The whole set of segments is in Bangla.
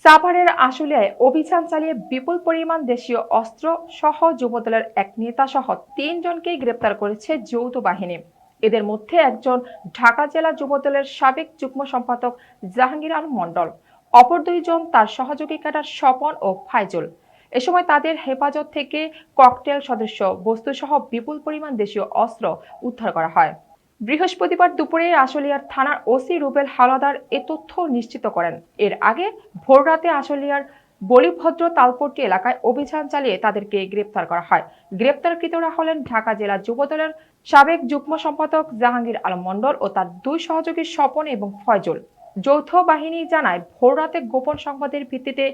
সাভারের আশুলিয়ায় অভিযান চালিয়ে বিপুল পরিমাণ দেশীয় অস্ত্র সহ যুবদলের এক নেতা সহ 3 জনকে গ্রেপ্তার করেছে যৌথ বাহিনী। এদের মধ্যে একজন ঢাকা জেলা যুবদলের সাবেক যুগ্ম সম্পাদক জাহাঙ্গীর আলম মণ্ডল, অপর 2জন তার সহযোগী ক্যাডার স্বপন ও ফাইজুল। এ সময় তাদের হেফাজত থেকে ককটেল সদস্য বস্তুসহ বিপুল পরিমাণ দেশীয় অস্ত্র উদ্ধার করা হয়। বৃহস্পতিবার দুপুরে আশুলিয়ার থানার ওসি রুবেল হাওলাদার এ তথ্য নিশ্চিত করেন। এর আগে ভোররাতে আশুলিয়ার বলিভদ্র তালপট্টি এলাকায় অভিযান চালিয়ে তাদেরকে গ্রেপ্তার করা হয়। গ্রেপ্তারকৃতরা হলেন ঢাকা জেলা যুবদলের সাবেক যুগ্ম সম্পাদক জাহাঙ্গীর আলম মণ্ডল ও তার 2 সহযোগী স্বপন এবং ফয়জুল। যৌথ বাহিনী জানায়, ভোররাতে গোপন সংবাদের ভিত্তিতে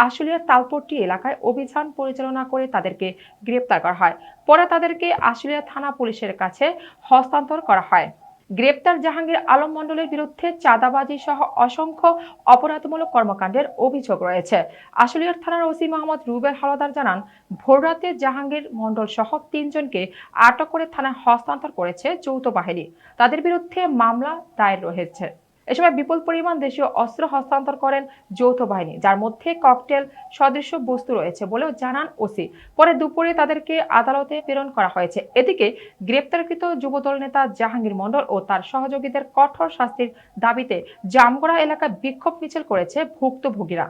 আশুলিয়ার তালপট্টি এলাকায় অভিযান পরিচালনা করে তাদেরকে গ্রেপ্তার করা হয়। পরে তাদেরকে আশুলিয়া থানা পুলিশের কাছে হস্তান্তর করা হয়। গ্রেপ্তার জাহাঙ্গীর আলম মণ্ডলের বিরুদ্ধে চাঁদাবাজি সহ অসংখ্য অপরাধমূলক কর্মকাণ্ডের অভিযোগ রয়েছে। আশুলিয়ার থানার ওসি মোহাম্মদ রুবেল হাওলাদার জানান, ভোররাতে জাহাঙ্গীর মণ্ডল সহ 3 জনকে আটক করে থানায় হস্তান্তর করেছে যৌথ বাহিনী। তাদের বিরুদ্ধে মামলা দায়ের রয়েছে। এ সময় বিপুল পরিমাণ দেশীয় অস্ত্র হস্তান্তর করেন যৌথ বাহিনী, যার মধ্যে ককটেল সদৃশ বস্তু রয়েছে বলেও জানান ওসি। পরে দুপুরে তাদেরকে আদালতে প্রেরণ করা হয়েছে। এদিকে গ্রেপ্তারকৃত যুবদল নেতা জাহাঙ্গীর মণ্ডল ও তার সহযোগীদের কঠোর শাস্তির দাবিতে জামগড়া এলাকায় বিক্ষোভ মিছিল করেছে ভুক্তভোগীরা।